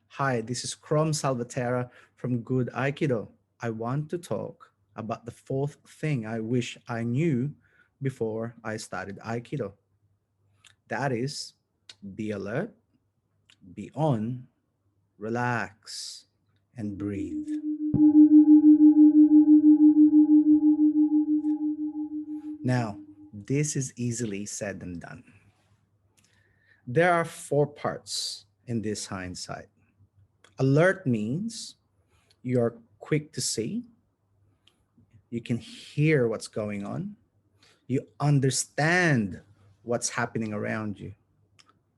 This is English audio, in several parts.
Hi, this is Crom Salvatera from Good Aikido. I want to talk about the fourth thing I wish I knew before I started Aikido. That is, be alert, be on, relax, and breathe. Now, this is easily said than done. There are four parts in this hindsight. Alert means you're quick to see, you can hear what's going on, you understand what's happening around you.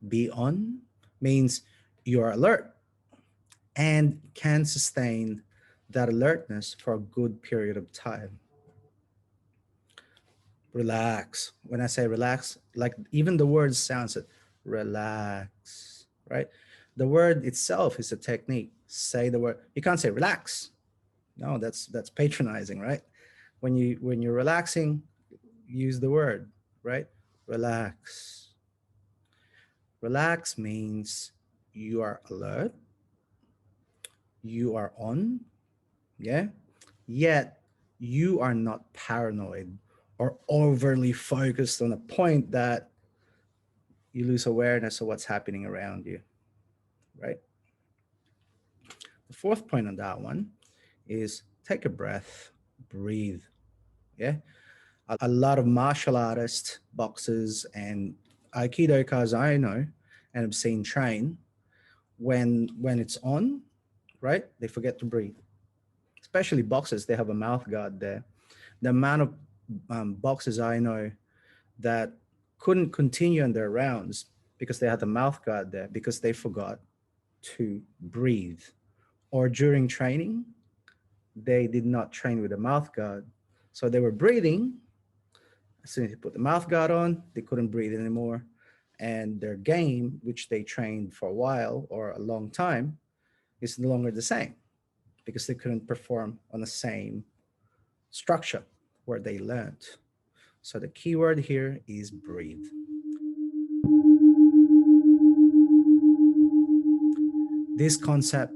Be on means you're alert and can sustain that alertness for a good period of time. Relax. When I say relax, like even the word sounds it. Relax, right? The word itself is a technique. Say the word. You can't say relax. No, that's patronizing, right? When you're relaxing, use the word, right? Relax. Relax means you are alert, you are on, yeah, yet you are not paranoid or overly focused on a point that you lose awareness of what's happening around you, right? The fourth point on that one is take a breath, breathe, yeah. A lot of martial artists, boxers, and aikidokas I know and have seen train when it's on, right? They forget to breathe. Especially boxers, they have a mouth guard there. The amount of boxers I know that couldn't continue in their rounds because they had the mouth guard there because they forgot to breathe. Or during training, they did not train with a mouth guard. So they were breathing. As soon as they put the mouth guard on, they couldn't breathe anymore. And their game, which they trained for a while or a long time, is no longer the same because they couldn't perform on the same structure where they learned. So the key word here is breathe. This concept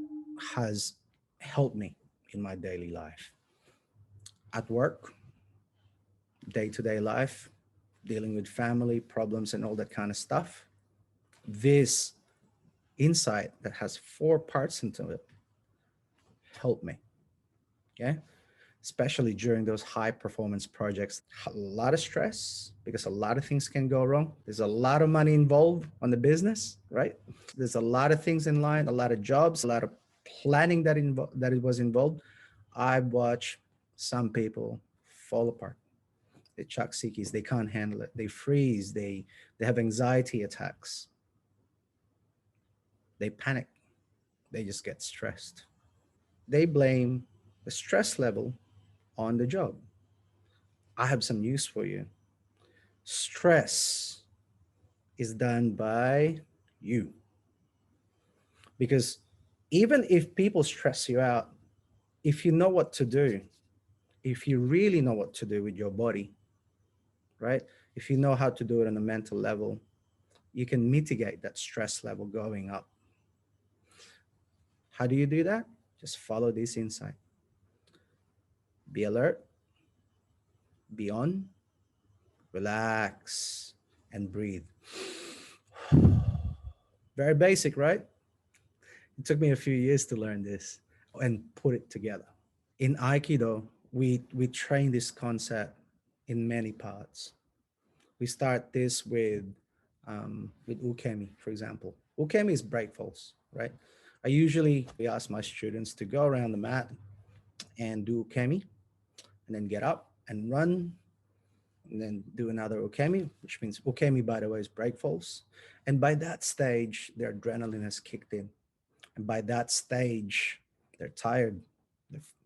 has helped me in my daily life, at work, day to day life, dealing with family problems and all that kind of stuff. This insight that has four parts into it helped me. Okay. Especially during those high performance projects. A lot of stress because a lot of things can go wrong. There's a lot of money involved on the business, right? There's a lot of things in line, a lot of jobs, a lot of planning that it was involved. I watch some people fall apart. They chuck sikis, they can't handle it. They freeze, they have anxiety attacks. They panic. They just get stressed. They blame the stress level on the job. I have some news for you. Stress is done by you. Because even if people stress you out, if you know what to do, if you really know what to do with your body, right? If you know how to do it on a mental level, you can mitigate that stress level going up. How do you do that? Just follow this insight. Be alert, be on, relax, and breathe. Very basic, right? It took me a few years to learn this and put it together. In Aikido, we train this concept in many parts. We start this with ukemi, for example. Ukemi is break falls, right? I usually we ask my students to go around the mat and do ukemi, and then get up and run, and then do another ukemi, which means ukemi, by the way, is break falls. And by that stage, their adrenaline has kicked in. And by that stage, they're tired.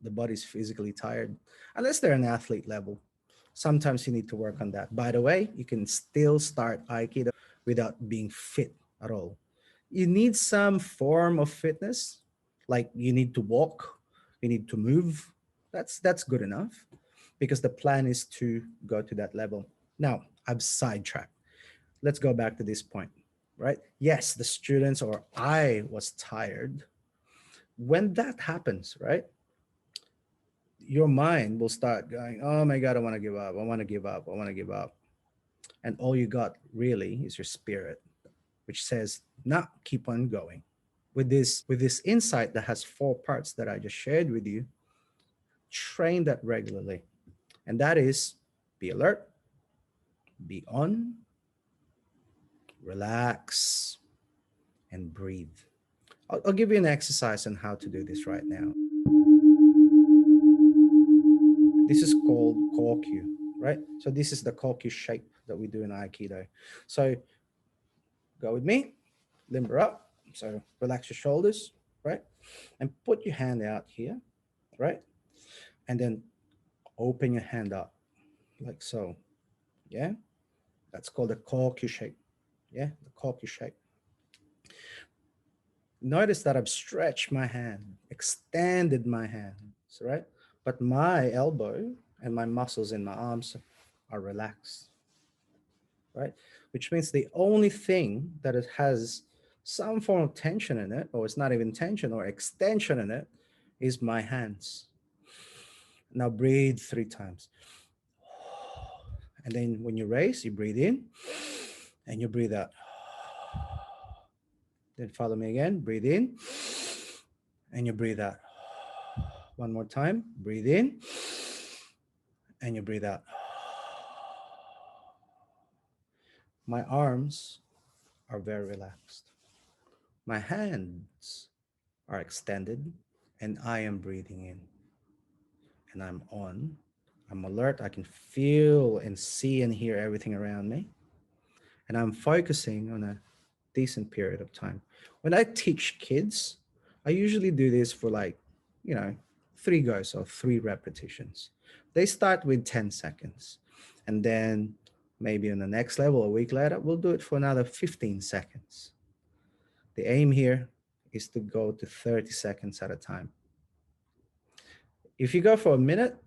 The body's physically tired, unless they're an athlete level. Sometimes you need to work on that. By the way, you can still start Aikido without being fit at all. You need some form of fitness, like you need to walk, you need to move. That's good enough because the plan is to go to that level. Now, I've sidetracked. Let's go back to this point. right? Yes, the students or I was tired. When that happens, right, your mind will start going, oh my God, I want to give up. I want to give up. I want to give up. And all you got really is your spirit, which says, nah, keep on going. With this insight that has four parts that I just shared with you, train that regularly. And that is be alert, be on, relax, and breathe. I'll give you an exercise on how to do this right now. This is called Kokyu, right? So this is the Kokyu shape that we do in Aikido. So go with me, limber up. So relax your shoulders, right? And put your hand out here, right? And then open your hand up like so. Yeah. That's called the Kokyu shape. Yeah. The Kokyu shape. Notice that I've stretched my hand, extended my hands, right? But my elbow and my muscles in my arms are relaxed, right? Which means the only thing that it has some form of tension in it, or it's not even tension or extension in it, is my hands. Now breathe 3 times. And then when you raise, you breathe in and you breathe out. Then follow me again. Breathe in and you breathe out. One more time. Breathe in and you breathe out. My arms are very relaxed. My hands are extended and I am breathing in and I'm on. I'm alert. I can feel and see and hear everything around me. And I'm focusing on a decent period of time. When I teach kids, I usually do this for like, you know, 3 goes or 3 repetitions. They start with 10 seconds. And then maybe on the next level, a week later, we'll do it for another 15 seconds. The aim here is to go to 30 seconds at a time. If you go for a minute,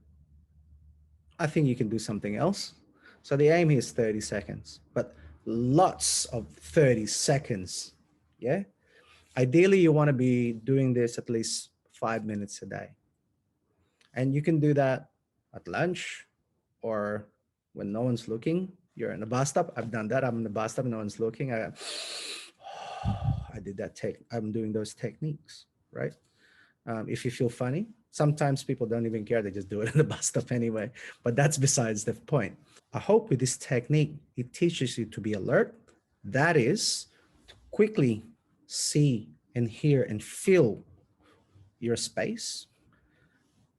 I think you can do something else. So the aim here is 30 seconds, but lots of 30 seconds. Yeah. Ideally, you want to be doing this at least 5 minutes a day. And you can do that at lunch or when no one's looking. You're in the bus stop. I've done that. I'm in the bus stop, no one's looking. I did that I'm doing those techniques, right? If you feel funny, sometimes people don't even care. They just do it in the bus stop anyway. But that's besides the point. I hope with this technique, it teaches you to be alert. That is, to quickly see and hear and feel your space.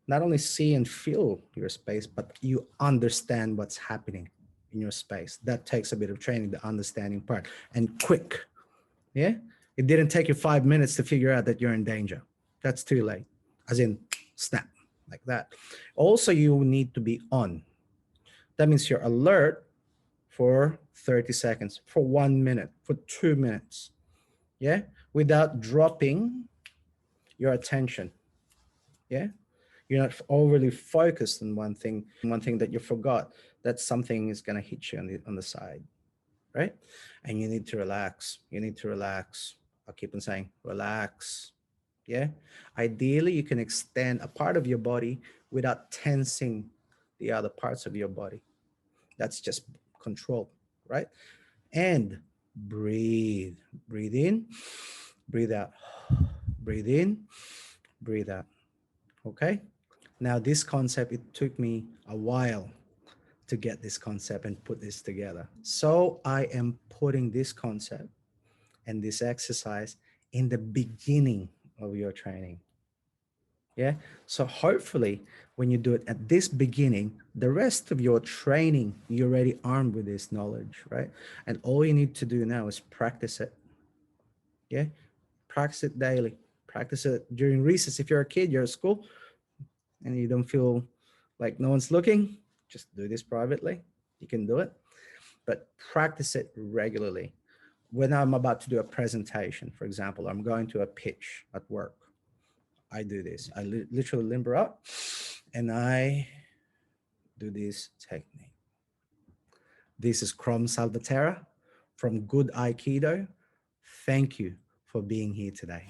Not only see and feel your space, but you understand what's happening in your space. That takes a bit of training, the understanding part, and quick. Yeah. It didn't take you 5 minutes to figure out that you're in danger. That's too late. As in, snap, like that. Also, you need to be on. That means you're alert for 30 seconds, for 1 minute, for 2 minutes. Yeah. Without dropping your attention. Yeah. You're not overly focused on one thing that you forgot that something is going to hit you on the side, right? And you need to relax. You need to relax. I'll keep on saying, relax. Yeah. Ideally, you can extend a part of your body without tensing the other parts of your body. That's just control, right? And breathe. Breathe in, breathe out. Breathe in, breathe out. Okay. Now, this concept, it took me a while to get this concept and put this together. So I am putting this concept and this exercise in the beginning of your training. Yeah. So hopefully, when you do it at this beginning, the rest of your training, you're already armed with this knowledge, right? And all you need to do now is practice it. Yeah. Practice it daily. Practice it during recess. If you're a kid, you're at school and you don't feel like no one's looking, just do this privately. You can do it, but practice it regularly. When I'm about to do a presentation, for example, I'm going to a pitch at work, I do this. I literally limber up and I do this technique. This is Crom Salvatera from Good Aikido. Thank you for being here today.